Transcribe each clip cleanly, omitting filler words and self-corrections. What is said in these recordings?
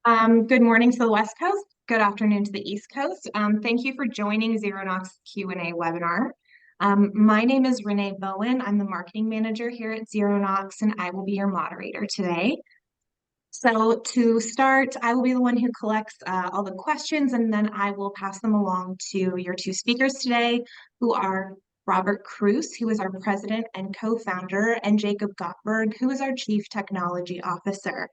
Good morning to the West Coast. Good afternoon to the East Coast. Thank you for joining ZeroNox Q&A webinar. My name is Renee Bowen. I'm the marketing manager here at ZeroNox, and I will be your moderator today. So to start, I will be the one who collects all the questions, and then I will pass them along to your two speakers today, who are Robert Cruess, who is our president and co-founder, and Jacob Gotberg, who is our chief technology officer.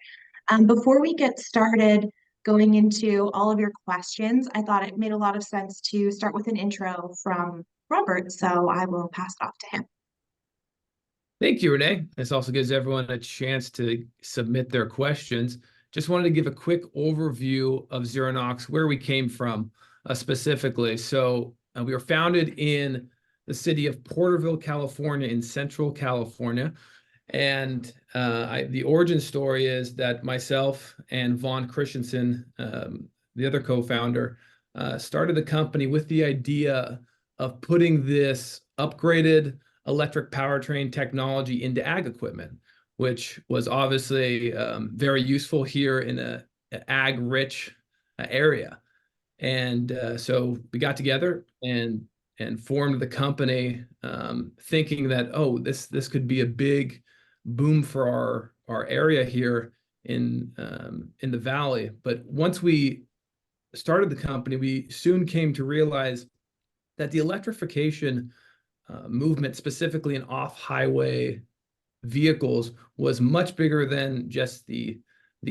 Before we get started going into all of your questions, I thought it made a lot of sense to start with an intro from Robert, so I will pass it off to him. Thank you, Renee. This also gives everyone a chance to submit their questions. Just wanted to give a quick overview of ZeroNox, where we came from specifically. So we were founded in the city of Porterville, California, in Central California. And the origin story is that myself and Vaughn Christensen, the other co-founder, started the company with the idea of putting this upgraded electric powertrain technology into ag equipment, which was obviously very useful here in an ag-rich area. And so we got together and formed the company, thinking that, oh, this could be a big boom for our area here in the valley. But once we started the company, we soon came to realize that the electrification movement, specifically in off-highway vehicles, was much bigger than just the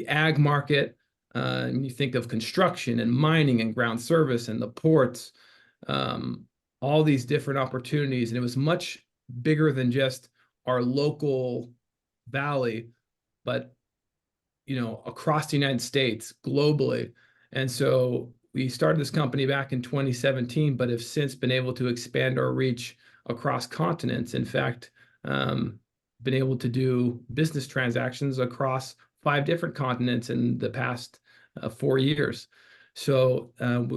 ag market. And you think of construction and mining and ground service and the ports, all these different opportunities, and it was much bigger than just our local valley, but across the United States, globally. And so we started this company back in 2017, but have since been able to expand our reach across continents. In fact, been able to do business transactions across 5 different continents in the past 4 years. So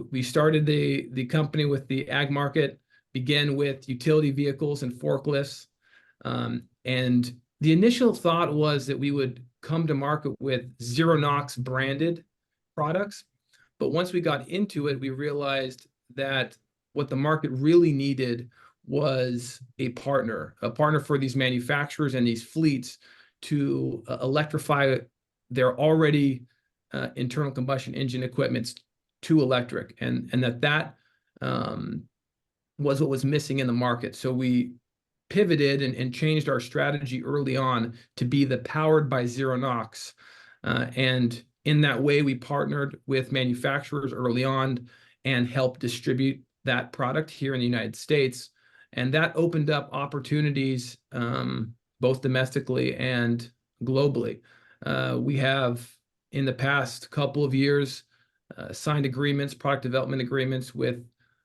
we started the company with the ag market, began with utility vehicles and forklifts. And the initial thought was that we would come to market with ZeroNox branded products. But once we got into it, we realized that what the market really needed was a partner for these manufacturers and these fleets to electrify their already internal combustion engine equipments to electric, and that was what was missing in the market. So we pivoted and changed our strategy early on to be the powered by ZeroNox, and in that way we partnered with manufacturers early on and helped distribute that product here in the United States. And that opened up opportunities both domestically and globally. We have, in the past couple of years, signed agreements, product development agreements with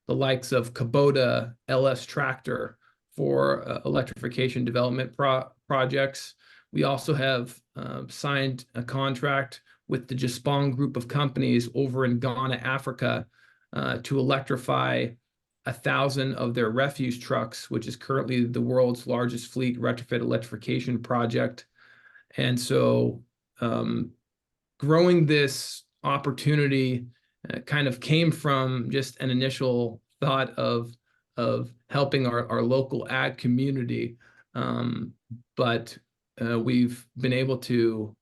the likes of Kubota, LS Tractor for electrification development projects. We also have signed a contract with the Jaspong group of companies over in Ghana, Africa, to electrify 1,000 of their refuse trucks, which is currently the world's largest fleet retrofit electrification project. And so growing this opportunity kind of came from just an initial thought of helping our local ag community. But we've been able to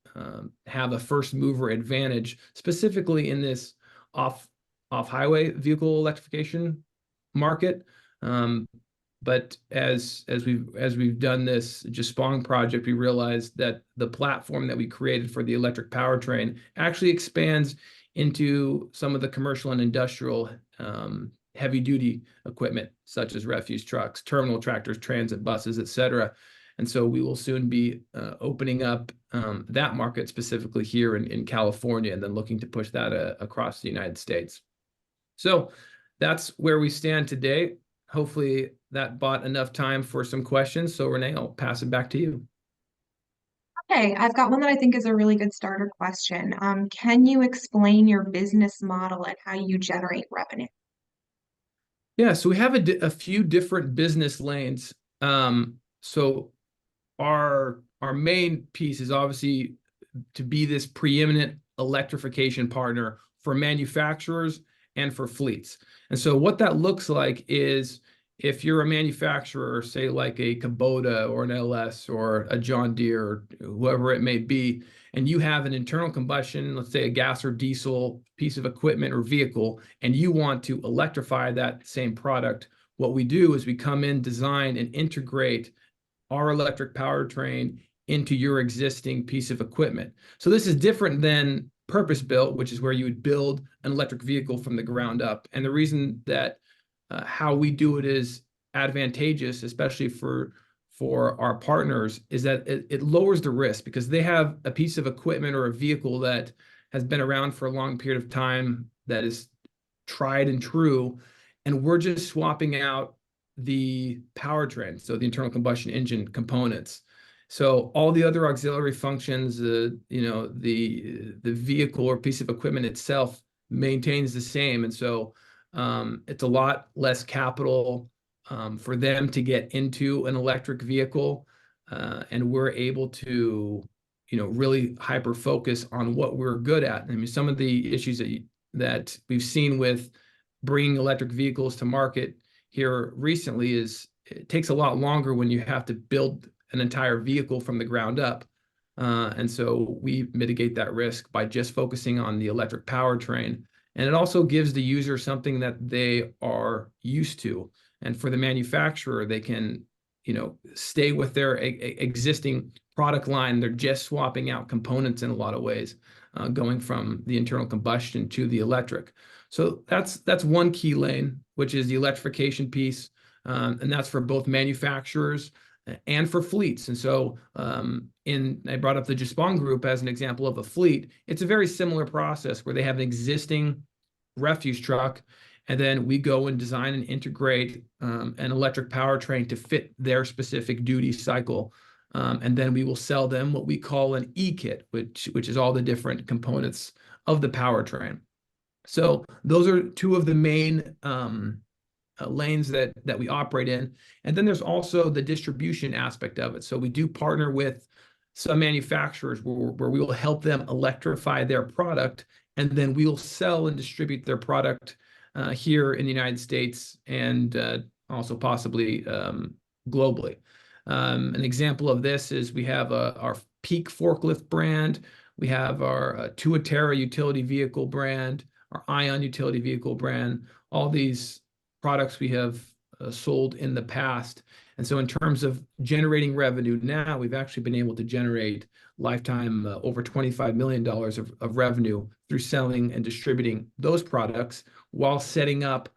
have a first mover advantage, specifically in this off-highway vehicle electrification market. But as we've done this Jaspong project, we realized that the platform that we created for the electric powertrain actually expands into some of the commercial and industrial heavy duty equipment, such as refuse trucks, terminal tractors, transit buses, etc. And so we will soon be opening up that market specifically here in California, and then looking to push that across the United States. So that's where we stand today. Hopefully that bought enough time for some questions. So Renee, I'll pass it back to you. Okay, I've got one that I think is a really good starter question. Can you explain your business model and how you generate revenue? Yeah, so we have a few different business lanes. So our main piece is obviously to be this preeminent electrification partner for manufacturers and for fleets. And so what that looks like is, if you're a manufacturer, say like a Kubota or an LS or a John Deere or whoever it may be, and you have an internal combustion, let's say a gas or diesel piece of equipment or vehicle, and you want to electrify that same product, what we do is we come in, design, and integrate our electric powertrain into your existing piece of equipment. So this is different than purpose-built, which is where you would build an electric vehicle from the ground up. And the reason that how we do it is advantageous, especially for our partners, is that it lowers the risk, because they have a piece of equipment or a vehicle that has been around for a long period of time, that is tried and true, and we're just swapping out the powertrain, so the internal combustion engine components. So all the other auxiliary functions, the vehicle or piece of equipment itself maintains the same, and so it's a lot less capital for them to get into an electric vehicle, and we're able to, really hyper focus on what we're good at. I mean, some of the issues that we've seen with bringing electric vehicles to market here recently is it takes a lot longer when you have to build an entire vehicle from the ground up. And so we mitigate that risk by just focusing on the electric powertrain. And it also gives the user something that they are used to. And for the manufacturer, they can, stay with their existing product line. They're just swapping out components in a lot of ways, going from the internal combustion to the electric. So that's one key lane, which is the electrification piece, and that's for both manufacturers and for fleets. And so I brought up the Jaspong Group as an example of a fleet. It's a very similar process where they have an existing refuse truck, and then we go and design and integrate an electric powertrain to fit their specific duty cycle. And then we will sell them what we call an e-kit, which is all the different components of the powertrain. So those are two of the main lanes that we operate in. And then there's also the distribution aspect of it. So we do partner with some manufacturers where we will help them electrify their product, and then we will sell and distribute their product here in the United States and also possibly globally. An example of this is we have our Peak forklift brand, we have our Tuatera utility vehicle brand, our Ion utility vehicle brand. All these products we have sold in the past. And so in terms of generating revenue now, we've actually been able to generate lifetime over $25 million of revenue through selling and distributing those products, while setting up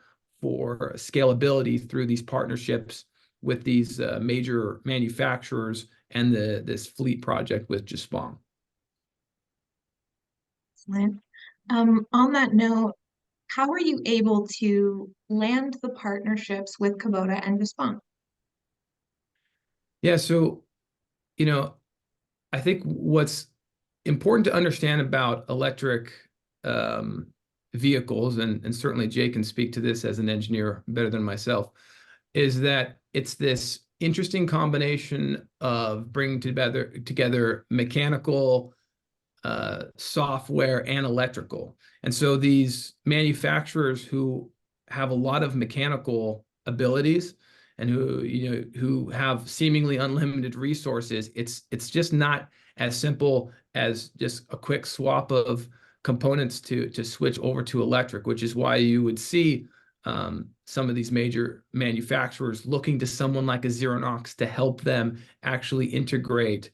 for scalability through these partnerships with these major manufacturers and this fleet project with Jaspong. Excellent. On that note, how are you able to land the partnerships with Kubota and Jaspong? Yeah, so, I think what's important to understand about electric vehicles, and certainly Jay can speak to this as an engineer better than myself, is that it's this interesting combination of bringing together mechanical, software, and electrical. And so these manufacturers who have a lot of mechanical abilities and who have seemingly unlimited resources, it's just not as simple as just a quick swap of components to switch over to electric, which is why you would see some of these major manufacturers looking to someone like a ZeroNox to help them actually integrate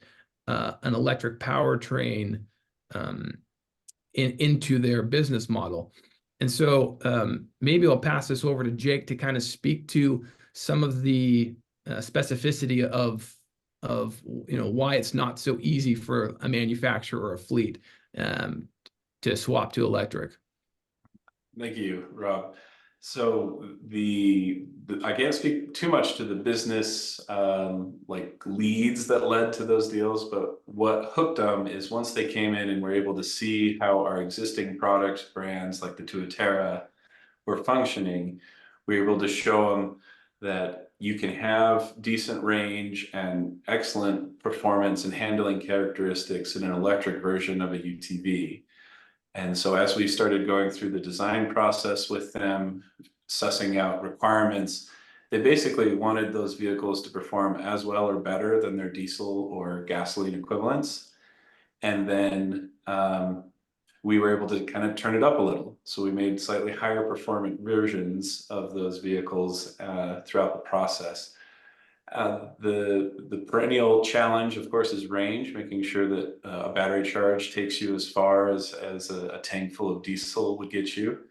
an electric powertrain into their business model. And so maybe I'll pass this over to Jake to kind of speak to some of the specificity of why it's not so easy for a manufacturer or a fleet to swap to electric. Thank you, Rob. So I can't speak too much to the business leads that led to those deals, but what hooked them is once they came in and were able to see how our existing product brands like the Tuatera were functioning, we were able to show them that you can have decent range and excellent performance and handling characteristics in an electric version of a UTV. And so as we started going through the design process with them, sussing out requirements, they basically wanted those vehicles to perform as well or better than their diesel or gasoline equivalents. And then we were able to kind of turn it up a little. So we made slightly higher performant versions of those vehicles throughout the process. The perennial challenge, of course, is range, making sure that a battery charge takes you as far as a tank full of diesel would get you.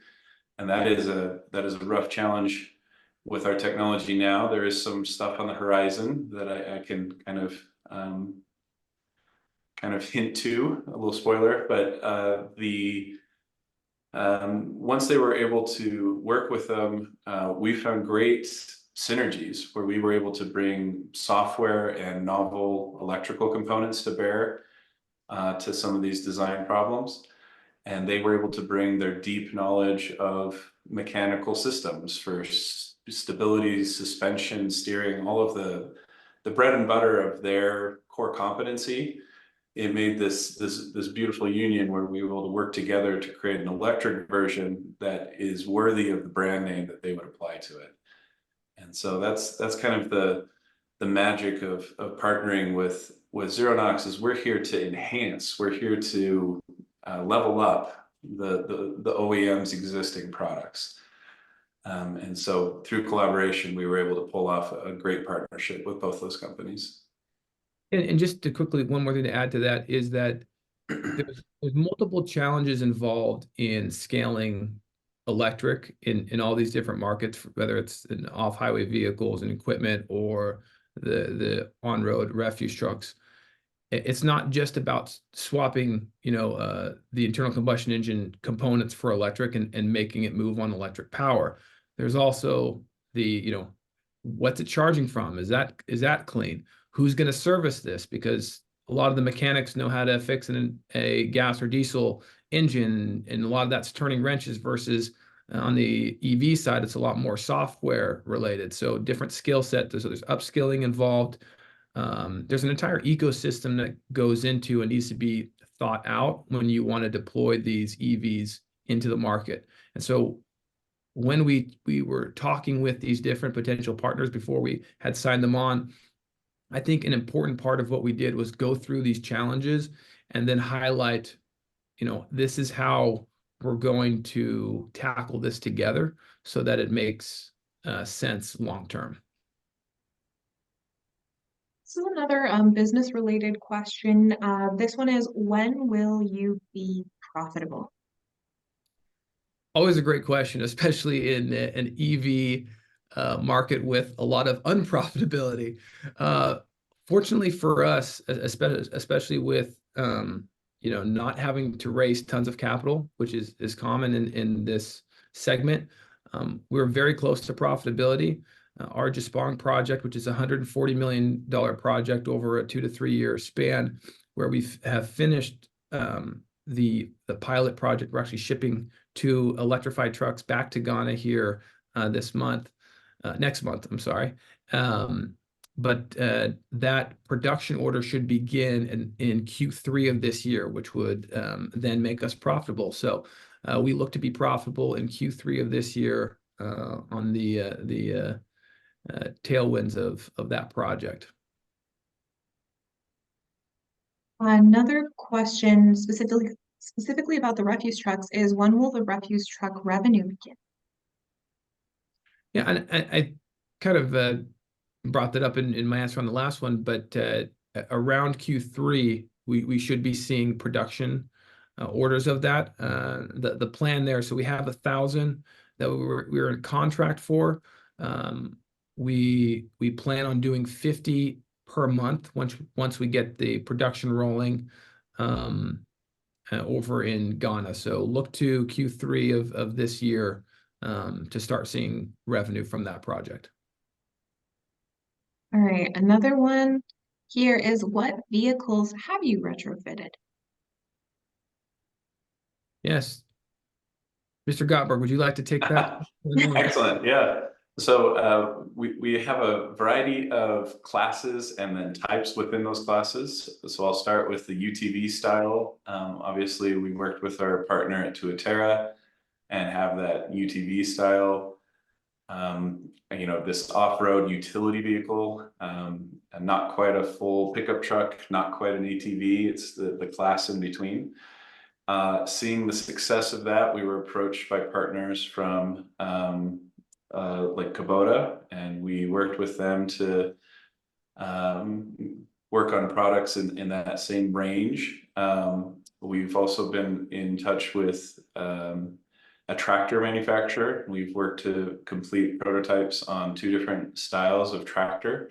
And that is a rough challenge with our technology now. There is some stuff on the horizon that I can kind of hint to, a little spoiler, but once they were able to work with them, we found great synergies where we were able to bring software and novel electrical components to bear to some of these design problems. And they were able to bring their deep knowledge of mechanical systems for stability, suspension, steering, all of the bread and butter of their core competency. It made this beautiful union where we were able to work together to create an electric version that is worthy of the brand name that they would apply to it. And so that's kind of the magic of partnering with ZeroNox. Is we're here to enhance, we're here to level up the OEM's existing products. And so through collaboration, we were able to pull off a great partnership with both those companies. And just to quickly, one more thing to add to that is that there's multiple challenges involved in scaling electric in all these different markets, whether it's in off-highway vehicles and equipment or the on-road refuse trucks. It's not just about swapping, the internal combustion engine components for electric and making it move on electric power. There's also the, what's it charging from? Is that clean? Who's going to service this? Because a lot of the mechanics know how to fix a gas or diesel engine, and a lot of that's turning wrenches versus on the EV side, it's a lot more software related. So different skill set. So there's upskilling involved. There's an entire ecosystem that goes into and needs to be thought out when you want to deploy these EVs into the market. And so when we were talking with these different potential partners before we had signed them on, I think an important part of what we did was go through these challenges and then highlight, this is how we're going to tackle this together so that it makes sense long term. This is another business-related question. This one is, when will you be profitable? Always a great question, especially in an EV market with a lot of unprofitability. Fortunately for us, especially with not having to raise tons of capital, which is common in this segment, we're very close to profitability. Our Gotberg project, which is a $140 million project over a 2 to 3 year span, where we have finished the pilot project. We're actually shipping 2 electrified trucks back to Ghana here next month, I'm sorry. But that production order should begin in Q3 of this year, which would then make us profitable. So we look to be profitable in Q3 of this year on the tailwinds of that project. Another question specifically about the refuse trucks is, when will the refuse truck revenue begin? Yeah, and I kind of brought that up in my answer on the last one, but around Q3, we should be seeing production orders of that. The plan there, so we have 1,000 that we were in contract for. We plan on doing 50 per month once we get the production rolling over in Ghana. So look to Q3 of this year to start seeing revenue from that project. All right, another one here is, what vehicles have you retrofitted? Yes. Mr. Gotberg, would you like to take that? Excellent. Yeah. So we have a variety of classes and then types within those classes. So I'll start with the UTV style. Obviously, we worked with our partner at Tuatera and have that UTV style. This off-road utility vehicle, and not quite a full pickup truck, not quite an ATV. It's the class in between. Seeing the success of that, we were approached by partners from like Kubota, and we worked with them to work on products in that same range. We've also been in touch with a tractor manufacturer. We've worked to complete prototypes on 2 different styles of tractor.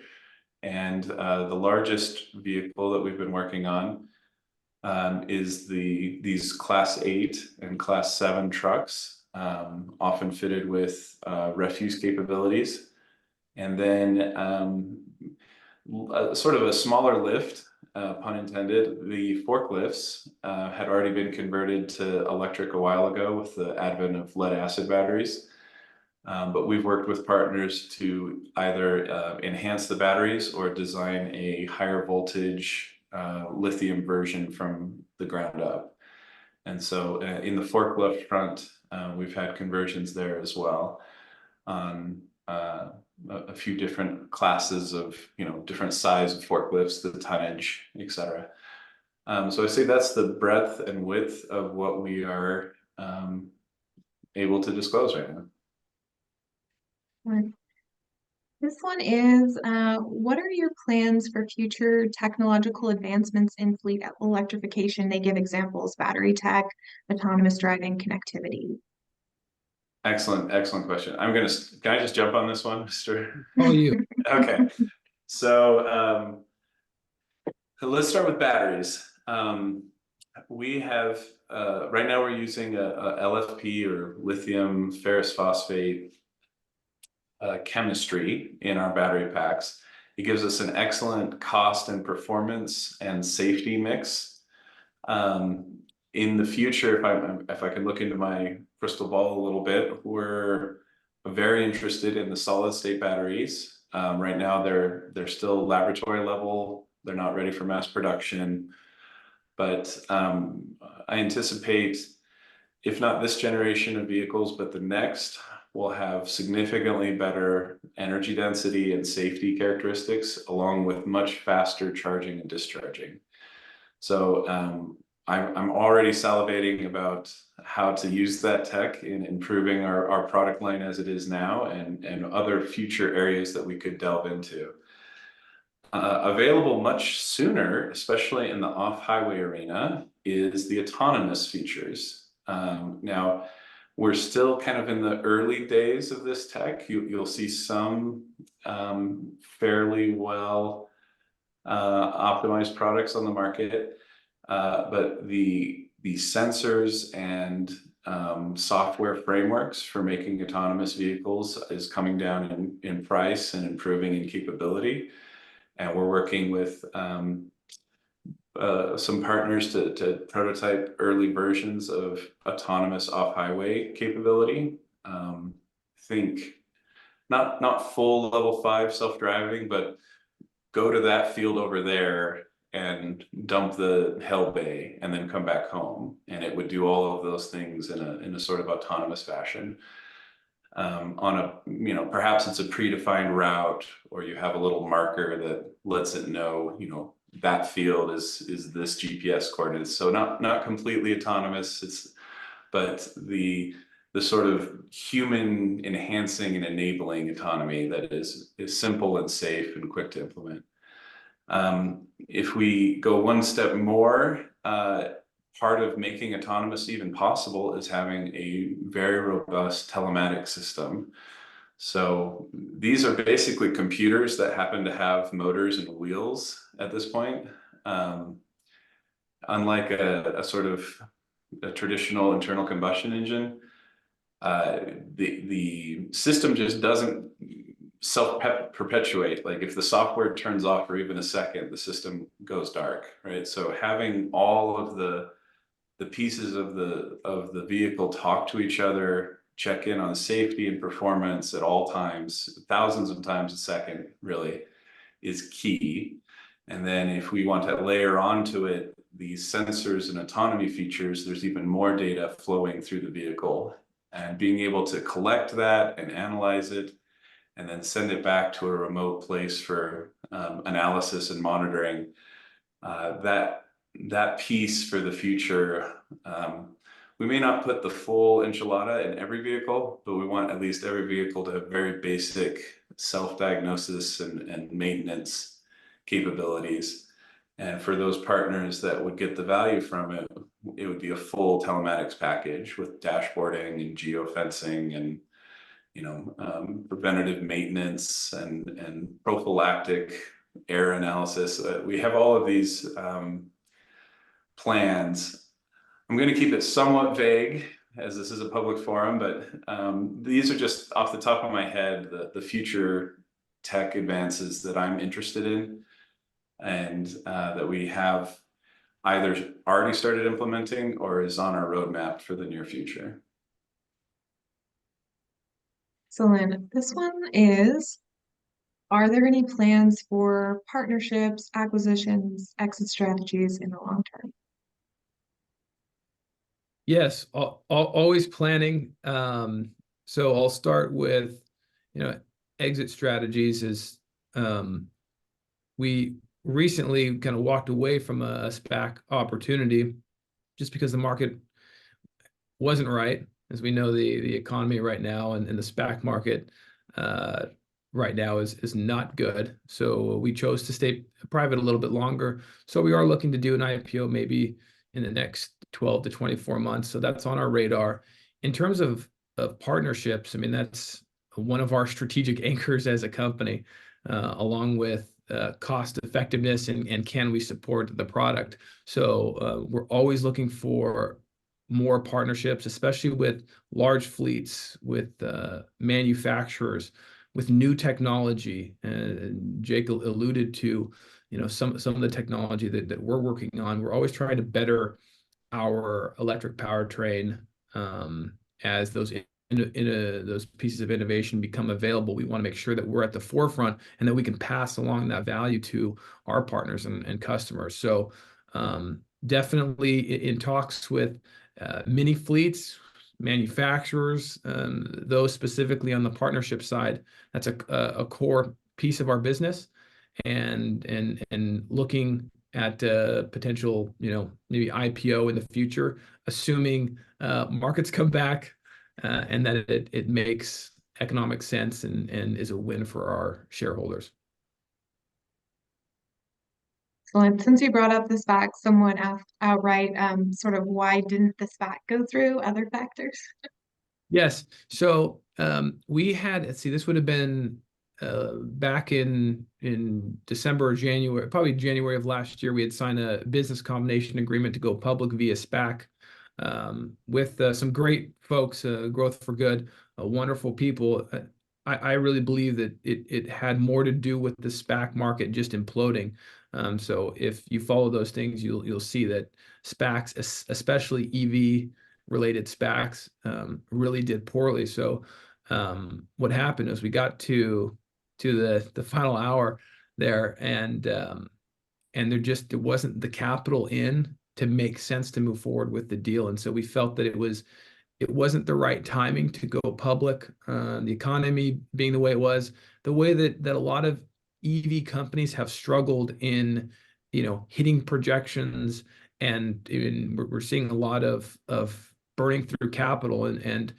And the largest vehicle that we've been working on is these Class 8 and Class 7 trucks, often fitted with refuse capabilities. And then sort of a smaller lift, pun intended. The forklifts had already been converted to electric a while ago with the advent of lead acid batteries. But we've worked with partners to either enhance the batteries or design a higher voltage lithium version from the ground up. And so in the forklift front, we've had conversions there as well on a few different classes of, different size of forklifts, the tonnage, etc. So I say that's the breadth and width of what we are able to disclose right now. Right. This one is, what are your plans for future technological advancements in fleet electrification? They give examples: battery tech, autonomous driving, connectivity. Excellent question. Can I just jump on this one, Mr.? Oh, you. Okay. So let's start with batteries. We have, right now we're using a LFP, or lithium ferrous phosphate chemistry in our battery packs. It gives us an excellent cost and performance and safety mix. In the future, if I can look into my crystal ball a little bit, we're very interested in the solid state batteries. Right now they're still laboratory level. They're not ready for mass production, but I anticipate, if not this generation of vehicles, but the next, will have significantly better energy density and safety characteristics, along with much faster charging and discharging. So I'm already salivating about how to use that tech in improving our product line as it is now, and other future areas that we could delve into. Available much sooner, especially in the off-highway arena, is the autonomous features. Now, we're still kind of in the early days of this tech. You'll see some fairly well optimized products on the market, but the sensors and software frameworks for making autonomous vehicles is coming down in price and improving in capability. And we're working with some partners to prototype early versions of autonomous off-highway capability. Think not full level 5 self-driving, but go to that field over there and dump the hell bay and then come back home, and it would do all of those things in a sort of autonomous fashion. On a, perhaps it's a predefined route, or you have a little marker that lets it know, that field is this GPS coordinates. So not completely autonomous, but the sort of human enhancing and enabling autonomy that is simple and safe and quick to implement. If we go one step more, part of making autonomous even possible is having a very robust telematic system. So these are basically computers that happen to have motors and wheels at this point. Unlike a sort of a traditional internal combustion engine, the system just doesn't self-perpetuate. Like if the software turns off for even a second, the system goes dark, right? So having all of the pieces of the vehicle talk to each other check in on safety and performance at all times, thousands of times a second, really, is key. And then if we want to layer onto it these sensors and autonomy features, there's even more data flowing through the vehicle. And being able to collect that and analyze it, and then send it back to a remote place for analysis and monitoring, that piece for the future. We may not put the full enchilada in every vehicle, but we want at least every vehicle to have very basic self-diagnosis and maintenance capabilities. And for those partners that would get the value from it, it would be a full telematics package with dashboarding and geofencing and preventative maintenance and prophylactic air analysis. We have all of these plans. I'm going to keep it somewhat vague as this is a public forum, but these are just off the top of my head, the future tech advances that I'm interested in, and that we have either already started implementing or is on our roadmap for the near future. Excellent. This one is, are there any plans for partnerships, acquisitions, exit strategies in the long term? Yes, always planning. So I'll start with, exit strategies is, we recently kind of walked away from a SPAC opportunity just because the market wasn't right. As we know, the economy right now and the SPAC market right now is not good. So we chose to stay private a little bit longer. So we are looking to do an IPO maybe in the next 12 to 24 months. So that's on our radar. In terms of partnerships, I mean, that's one of our strategic anchors as a company, along with cost effectiveness and can we support the product. So we're always looking for more partnerships, especially with large fleets, with manufacturers, with new technology. And Jake alluded to, some of the technology that we're working on. We're always trying to better our electric powertrain as those those pieces of innovation become available. We want to make sure that we're at the forefront and that we can pass along that value to our partners and customers. So definitely in talks with mini fleets, manufacturers, those specifically on the partnership side. That's a core piece of our business, and looking at potential, maybe IPO in the future, assuming markets come back and that it makes economic sense and is a win for our shareholders. Excellent. Since you brought up the SPAC, someone asked outright, sort of why didn't the SPAC go through? Other factors? Yes. So we had, let's see, this would have been back in December or January, probably January of last year. We had signed a business combination agreement to go public via SPAC with some great folks, Growth for Good, wonderful people. I really believe that it had more to do with the SPAC market just imploding. So if you follow those things, you'll see that SPACs, especially EV related SPACs, really did poorly. So what happened is we got to the final hour there, and there wasn't the capital in to make sense to move forward with the deal. And so we felt that it wasn't the right timing to go public. The economy being the way it was, the way that a lot of EV companies have struggled in, hitting projections, and we're seeing a lot of burning through capital, and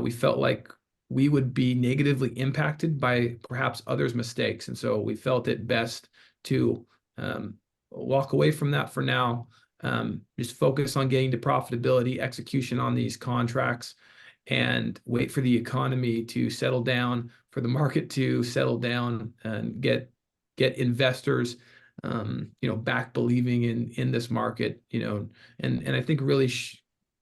we felt like we would be negatively impacted by perhaps others' mistakes. And so we felt it best to walk away from that for now, just focus on getting to profitability, execution on these contracts, and wait for the economy to settle down, for the market to settle down, and get investors back believing in this market, and I think really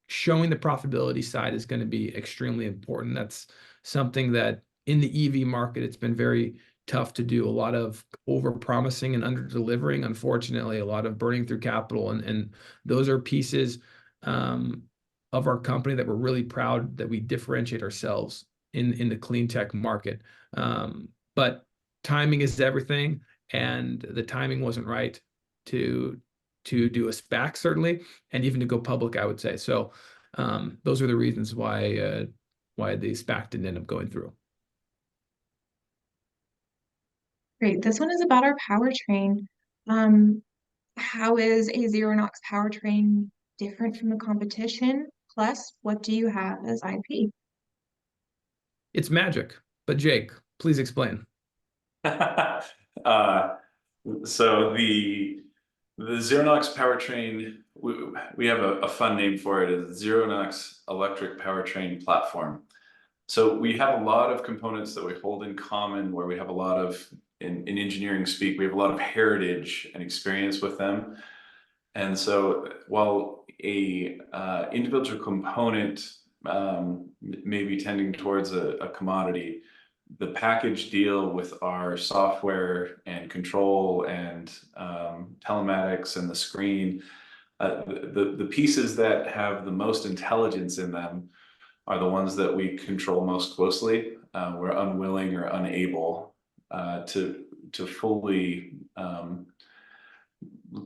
showing the profitability side is going to be extremely important. That's something that in the EV market, it's been very tough to do. A lot of over promising and under delivering, unfortunately, a lot of burning through capital, and those are pieces of our company that we're really proud that we differentiate ourselves in the clean tech market. But timing is everything, and the timing wasn't right to do a SPAC, certainly, and even to go public, I would say. So those are the reasons why the SPAC didn't end up going through. Great. This one is about our powertrain. How is a ZeroNox powertrain different from the competition? Plus, what do you have as IP? It's magic. But Jake, please explain. So the ZeroNox powertrain, we have a fun name for it, is ZeroNox electric powertrain platform. So we have a lot of components that we hold in common, where we have a lot of, in engineering speak, we have a lot of heritage and experience with them. And so while a individual component may be tending towards a commodity, the package deal with our software and control and telematics and the screen, the pieces that have the most intelligence in them are the ones that we control most closely. We're unwilling or unable to fully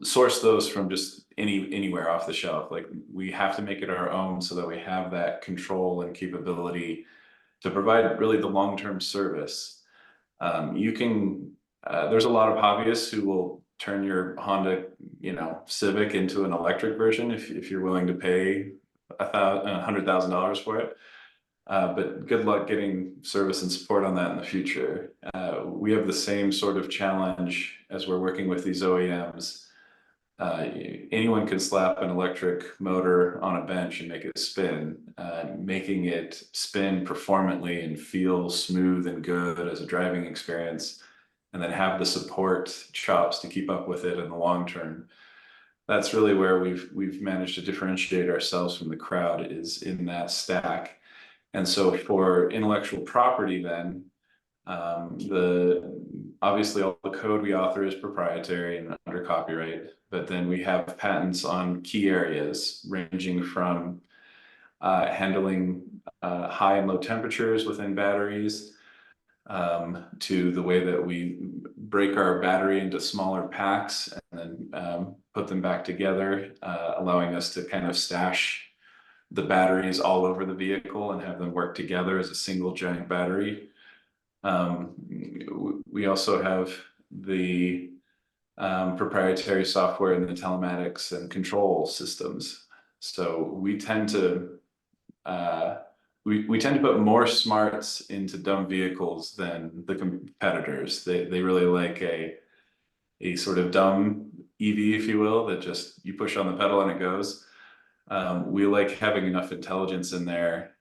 source those from just anywhere off the shelf. Like, we have to make it our own so that we have that control and capability to provide really the long-term service. There's a lot of hobbyists who will turn your Honda, Civic into an electric version if you're willing to pay $100,000 for it. But good luck getting service and support on that in the future. We have the same sort of challenge as we're working with these OEMs. Anyone can slap an electric motor on a bench and make it spin. Making it spin performantly and feel smooth and good as a driving experience, and then have the support chops to keep up with it in the long term. That's really where we've managed to differentiate ourselves from the crowd, is in that stack. And so for intellectual property, then obviously all the code we author is proprietary and under copyright, but then we have patents on key areas ranging from handling high and low temperatures within batteries, to the way that we break our battery into smaller packs and then put them back together, allowing us to kind of stash the batteries all over the vehicle and have them work together as a single giant battery. We also have the proprietary software and the telematics and control systems. So we tend to put more smarts into dumb vehicles than the competitors. They really like a sort of dumb EV, if you will, that just you push on the pedal and it goes. We like having enough intelligence in there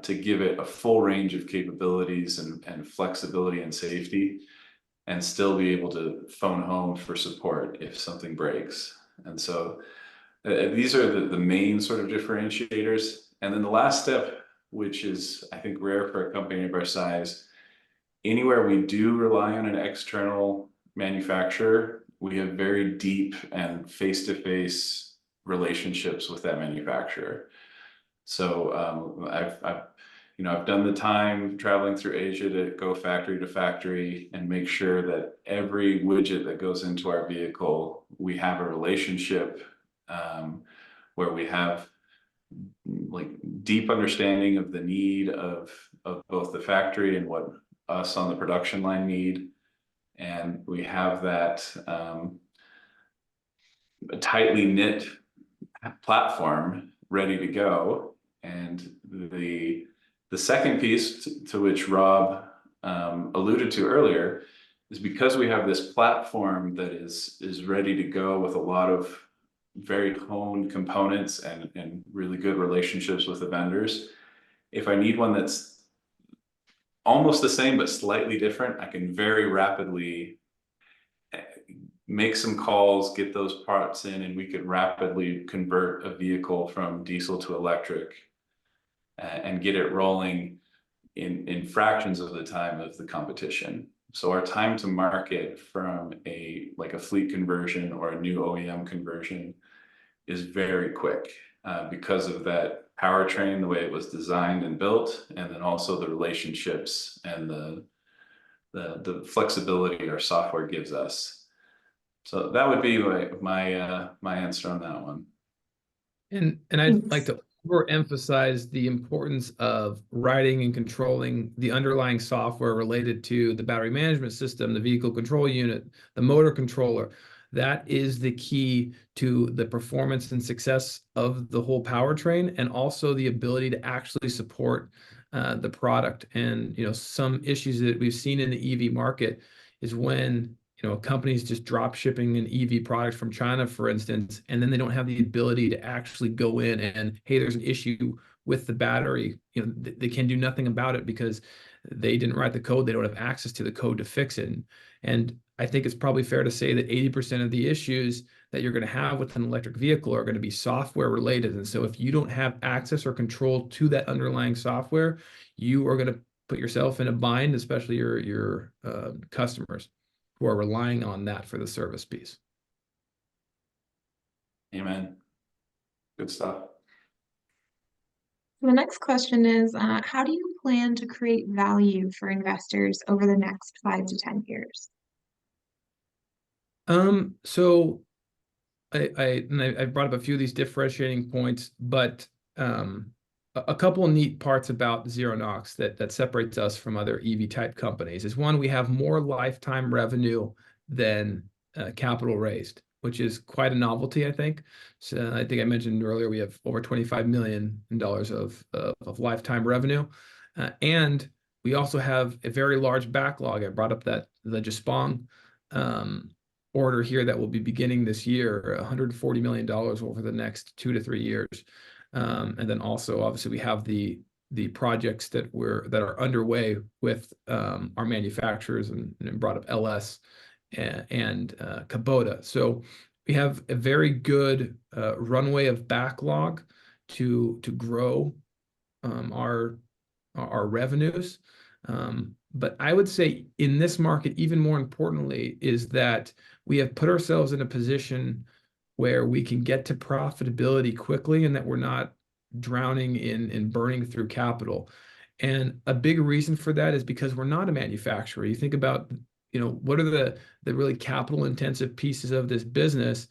to give it a full range of capabilities and flexibility and safety, and still be able to phone home for support if something breaks. And so these are the main sort of differentiators. And then the last step, which is, I think, rare for a company of our size, anywhere we do rely on an external manufacturer, we have very deep and face-to-face relationships with that manufacturer. So I've done the time traveling through Asia to go factory to factory and make sure that every widget that goes into our vehicle, we have a relationship where we have like deep understanding of the need of both the factory and what us on the production line need. And we have that tightly knit platform ready to go. And the second piece to which Rob alluded to earlier is, because we have this platform that is ready to go with a lot of very honed components and really good relationships with the vendors. If I need one that's almost the same but slightly different, I can very rapidly make some calls, get those parts in, and we could rapidly convert a vehicle from diesel to electric and get it rolling in fractions of the time of the competition. So our time to market from a fleet conversion or a new OEM conversion is very quick because of that powertrain, the way it was designed and built, and then also the relationships and the flexibility our software gives us. So that would be my answer on that one. And I'd like to overemphasize the importance of writing and controlling the underlying software related to the battery management system, the vehicle control unit, the motor controller. That is the key to the performance and success of the whole powertrain, and also the ability to actually support the product. And some issues that we've seen in the EV market is when companies just drop shipping an EV product from China, for instance, and then they don't have the ability to actually go in and, hey, there's an issue with the battery. They can do nothing about it because they didn't write the code. They don't have access to the code to fix it. And I think it's probably fair to say that 80% of the issues that you're going to have with an electric vehicle are going to be software related. And so if you don't have access or control to that underlying software, you are going to put yourself in a bind, especially your customers who are relying on that for the service piece. Amen. Good stuff. The next question is, how do you plan to create value for investors over the next 5 to 10 years? So I brought up a few of these differentiating points, but a couple of neat parts about ZeroNox that separates us from other EV type companies is, one, we have more lifetime revenue than capital raised, which is quite a novelty, I think. So I think I mentioned earlier we have over $25 million of lifetime revenue, and we also have a very large backlog. I brought up that the Jaspong order here that will be beginning this year, $140 million over the next 2 to 3 years. And then also, obviously, we have the projects that are underway with our manufacturers, and brought up LS and Kubota. So we have a very good runway of backlog to grow our revenues. But I would say in this market, even more importantly, is that we have put ourselves in a position where we can get to profitability quickly, and that we're not drowning in burning through capital. And a big reason for that is because we're not a manufacturer. You think about, what are the really capital intensive pieces of this business?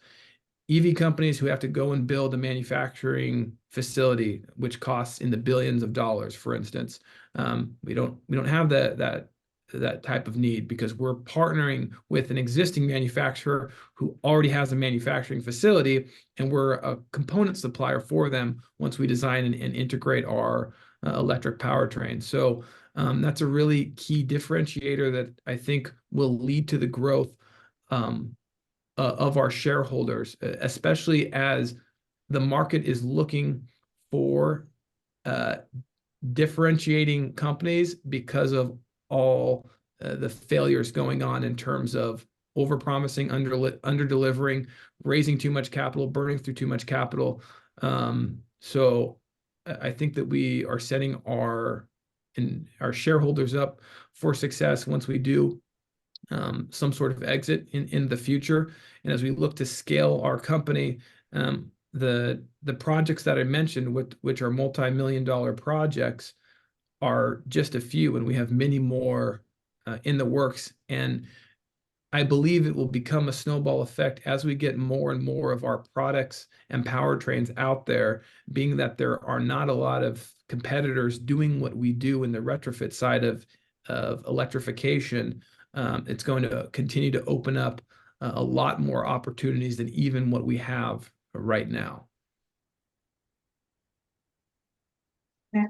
EV companies who have to go and build a manufacturing facility, which costs in the billions of dollars, for instance. We don't have that type of need, because we're partnering with an existing manufacturer who already has a manufacturing facility, and we're a component supplier for them once we design and integrate our electric powertrain. So that's a really key differentiator that I think will lead to the growth of our shareholders, especially as the market is looking for differentiating companies because of all the failures going on in terms of overpromising, under-delivering, raising too much capital, burning through too much capital. So I think that we are setting our shareholders up for success once we do some sort of exit in the future. And as we look to scale our company, the projects that I mentioned, which are multi-million-dollar projects, are just a few, and we have many more in the works. And I believe it will become a snowball effect as we get more and more of our products and powertrains out there, being that there are not a lot of competitors doing what we do in the retrofit side of electrification. It's going to continue to open up a lot more opportunities than even what we have right now. Yeah.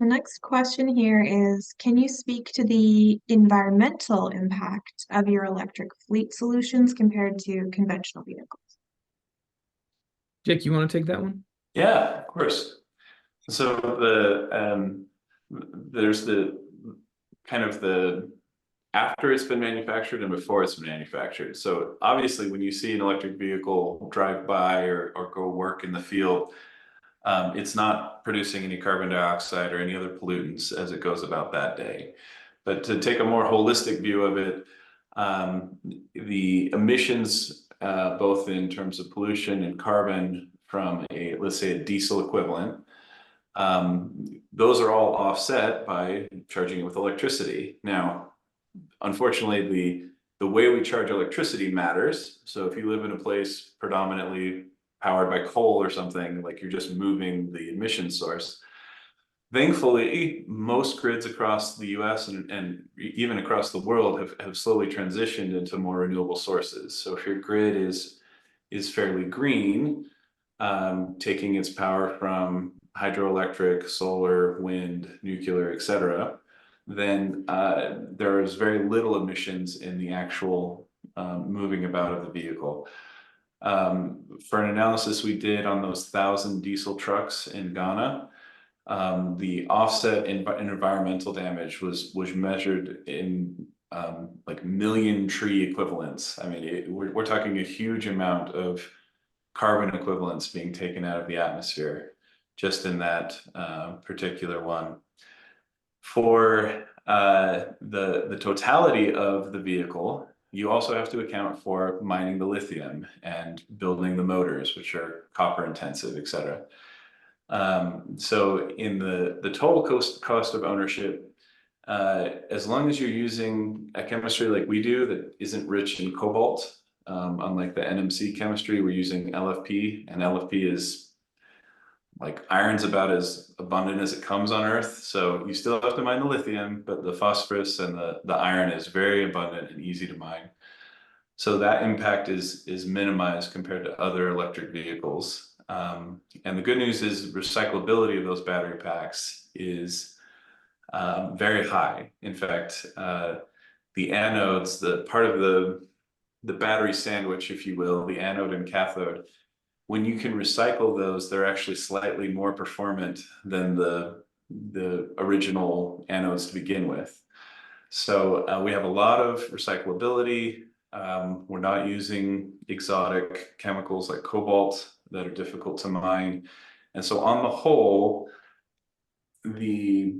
The next question here is, can you speak to the environmental impact of your electric fleet solutions compared to conventional vehicles? Jake, you want to take that one? Yeah, of course. So there's the kind of the after it's been manufactured and before it's been manufactured. So obviously, when you see an electric vehicle drive by or go work in the field, it's not producing any carbon dioxide or any other pollutants as it goes about that day. But to take a more holistic view of it, the emissions, both in terms of pollution and carbon from a, let's say, a diesel equivalent, those are all offset by charging it with electricity. Now, unfortunately, the way we charge electricity matters. So if you live in a place predominantly powered by coal or something, like you're just moving the emission source. Thankfully, most grids across the US and even across the world have slowly transitioned into more renewable sources. So if your grid is fairly green, taking its power from hydroelectric, solar, wind, nuclear, etc., then there is very little emissions in the actual moving about of the vehicle. For an analysis we did on those 1,000 diesel trucks in Ghana, the offset in environmental damage was measured in like million tree equivalents. I mean, we're talking a huge amount of carbon equivalents being taken out of the atmosphere just in that particular one. For the totality of the vehicle, you also have to account for mining the lithium and building the motors, which are copper intensive, et cetera. So in the total cost of ownership, as long as you're using a chemistry like we do that isn't rich in cobalt, unlike the NMC chemistry, we're using LFP, and LFP is like iron's about as abundant as it comes on Earth. So you still have to mine the lithium, but the phosphorus and the iron is very abundant and easy to mine. So that impact is minimized compared to other electric vehicles. And the good news is recyclability of those battery packs is very high. In fact, the anodes, the part of the battery sandwich, if you will, the anode and cathode, when you can recycle those, they're actually slightly more performant than the original anodes to begin with. So we have a lot of recyclability. We're not using exotic chemicals like cobalt that are difficult to mine. And so on the whole, the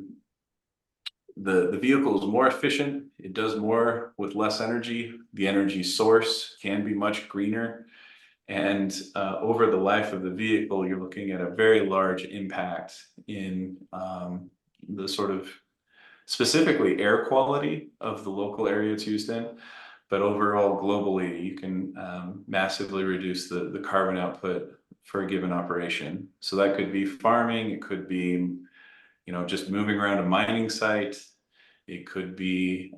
vehicle is more efficient. It does more with less energy. The energy source can be much greener. And over the life of the vehicle, you're looking at a very large impact in the sort of specifically air quality of the local area it's used in. But overall, globally, you can massively reduce the carbon output for a given operation. So that could be farming, it could be, you know, just moving around a mining site, it could be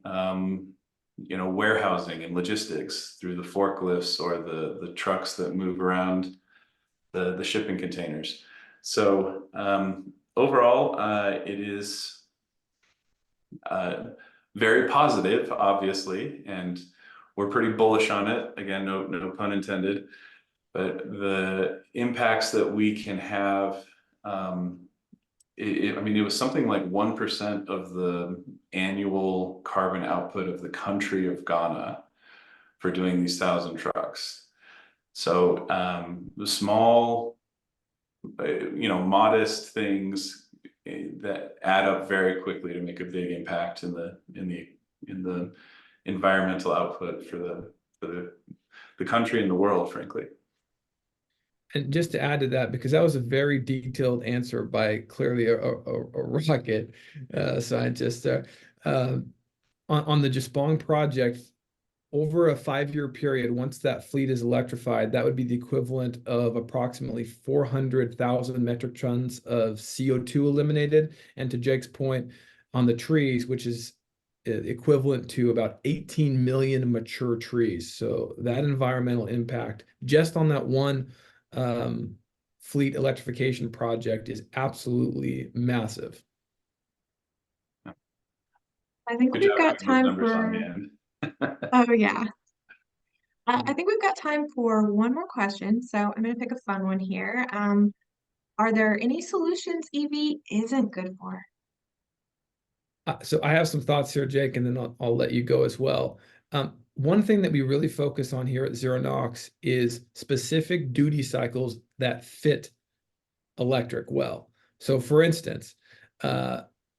you know, warehousing and logistics through the forklifts or the trucks that move around the shipping containers. So overall, it is very positive, obviously, and we're pretty bullish on it. Again, no pun intended, but the impacts that we can have, I mean, it was something like 1% of the annual carbon output of the country of Ghana for doing these 1,000 trucks. So the small, you know, modest things that add up very quickly to make a big impact in the environmental output for the country and the world, frankly. And just to add to that, because that was a very detailed answer by clearly a rocket scientist. On the Jaspong project, over a 5-year period, once that fleet is electrified, that would be the equivalent of approximately 400,000 metric tons of CO2 eliminated. And to Jake's point, on the trees, which is equivalent to about 18 million mature trees. So that environmental impact just on that one fleet electrification project is absolutely massive. I think we've got time for, oh yeah. I think we've got time for one more question. So I'm going to pick a fun one here. Are there any solutions EV isn't good for? So I have some thoughts here, Jake, and then I'll let you go as well. One thing that we really focus on here at ZeroNox is specific duty cycles that fit electric well. So for instance,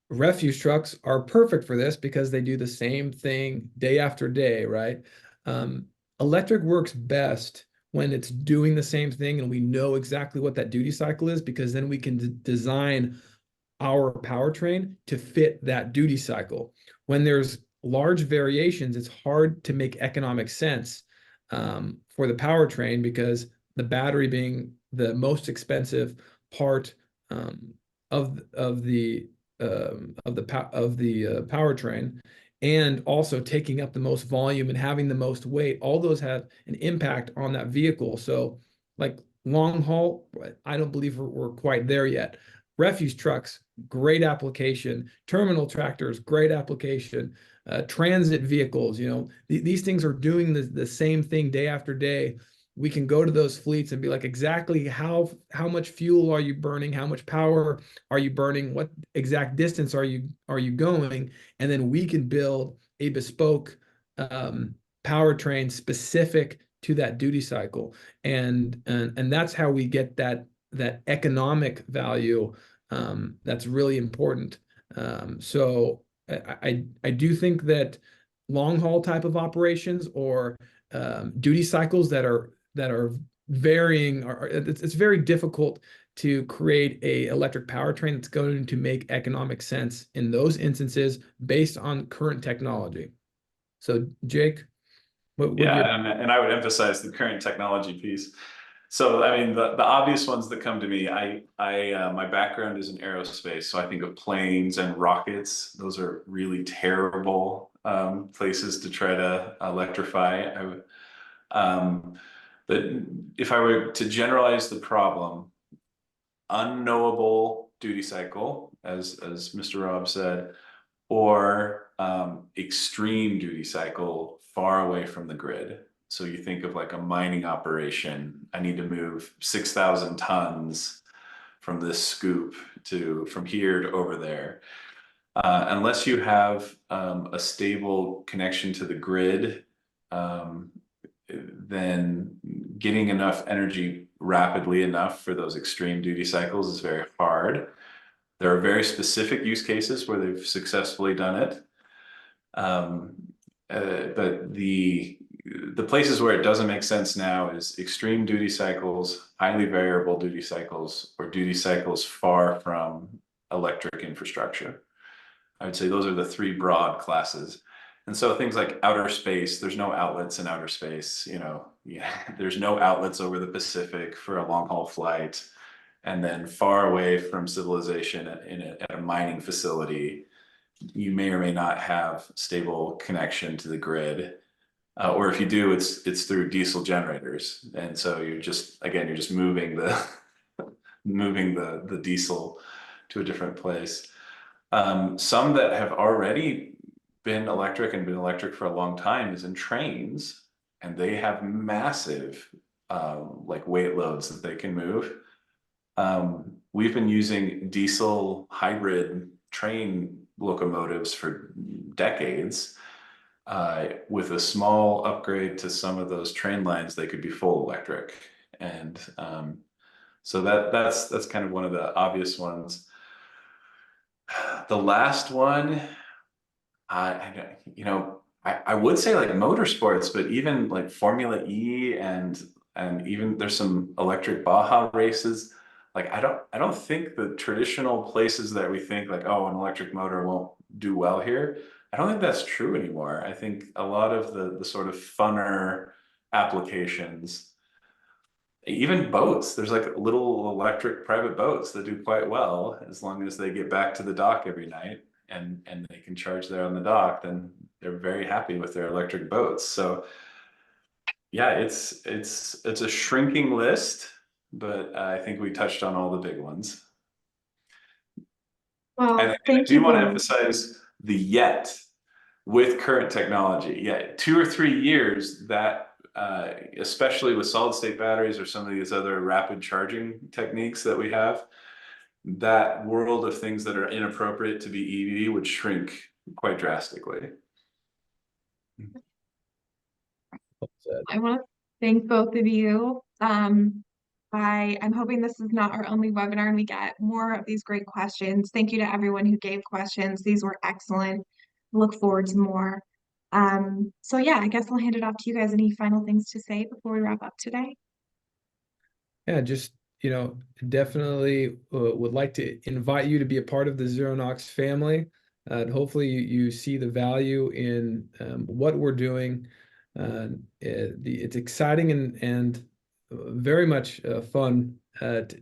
refuse trucks are perfect for this because they do the same thing day after day, right? Electric works best when it's doing the same thing and we know exactly what that duty cycle is, because then we can design our powertrain to fit that duty cycle. When there's large variations, it's hard to make economic sense for the powertrain, because the battery being the most expensive part of the powertrain, and also taking up the most volume and having the most weight, all those have an impact on that vehicle. So, like long haul, I don't believe we're quite there yet. Refuse trucks, great application. Terminal tractors, great application. Transit vehicles, these things are doing the same thing day after day. We can go to those fleets and be like, exactly how much fuel are you burning? How much power are you burning? What exact distance are you going? And then we can build a bespoke powertrain specific to that duty cycle. And that's how we get that economic value that's really important. So I do think that long haul type of operations, or duty cycles that are varying, it's very difficult to create a electric powertrain that's going to make economic sense in those instances based on current technology. So Jake, what Yeah, and I would emphasize the current technology piece. So, I mean, the obvious ones that come to me, my background is in aerospace, so I think of planes and rockets. Those are really terrible places to try to electrify. But if I were to generalize the problem, unknowable duty cycle, as Mr. Rob said, or extreme duty cycle far away from the grid. So you think of like a mining operation. I need to move 6,000 tons from this scoop from here to over there. Unless you have a stable connection to the grid, then getting enough energy rapidly enough for those extreme duty cycles is very hard. There are very specific use cases where they've successfully done it. But the places where it doesn't make sense now is extreme duty cycles, highly variable duty cycles, or duty cycles far from electric infrastructure. I would say those are the three broad classes. And so things like outer space, there's no outlets in outer space, there's no outlets over the Pacific for a long haul flight. And then far away from civilization at a mining facility, you may or may not have stable connection to the grid. Or if you do, it's through diesel generators. And so you're just moving the diesel to a different place. Some that have already been electric for a long time is in trains, and they have massive like weight loads that they can move. We've been using diesel hybrid train locomotives for decades. With a small upgrade to some of those train lines, they could be full electric. And so that's kind of one of the obvious ones. The last one, I would say like motorsports, but even like Formula E and even there's some electric Baja races. Like I don't think the traditional places that we think like, oh, an electric motor won't do well here. I don't think that's true anymore. I think a lot of the sort of funner applications, even boats, there's like little electric private boats that do quite well as long as they get back to the dock every night and they can charge there on the dock, then they're very happy with their electric boats. So yeah, it's a shrinking list, but I think we touched on all the big ones. Well, And I thank do you want to both. emphasize the yet with current technology. Yeah, 2 or 3 years that, especially with solid state batteries or some of these other rapid charging techniques that we have, that world of things that are inappropriate to be EV would shrink quite drastically. I want to thank both of you. I'm hoping this is not our only webinar and we get more of these great questions. Thank you to everyone who gave questions. These were excellent. Look forward to more. So yeah, I guess I'll hand it off to you guys. Any final things to say before we wrap up today? Yeah, just, definitely would like to invite you to be a part of the ZeroNox family. And hopefully you see the value in what we're doing. It's exciting and very much fun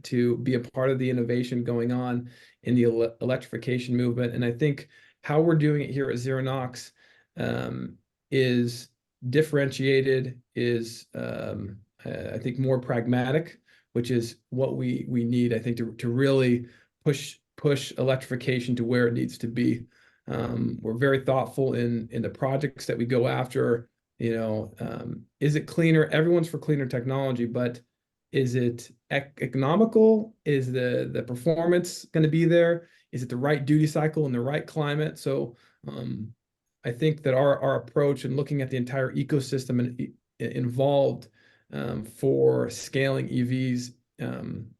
to be a part of the innovation going on in the electrification movement. And I think how we're doing it here at ZeroNox is differentiated, is I think more pragmatic, which is what we need, I think, to really push electrification to where it needs to be. We're very thoughtful in the projects that we go after. Is it cleaner? Everyone's for cleaner technology, but is it economical? Is the performance going to be there? Is it the right duty cycle in the right climate? So I think that our approach and looking at the entire ecosystem and involved for scaling EVs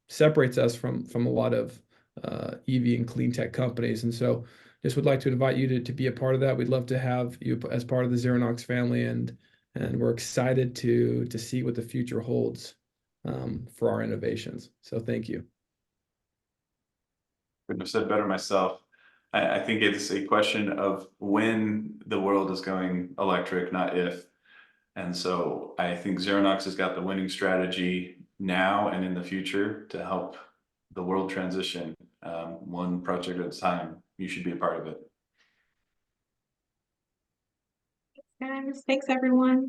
separates us from a lot of EV and clean tech companies. And so just would like to invite you to be a part of that. We'd love to have you as part of the ZeroNox family, and we're excited to see what the future holds for our innovations. So thank you. Couldn't have said better myself. I think it's a question of when the world is going electric, not if. And so I think ZeroNox has got the winning strategy now and in the future to help the world transition one project at a time. You should be a part of it. Thanks, guys. Thanks, everyone.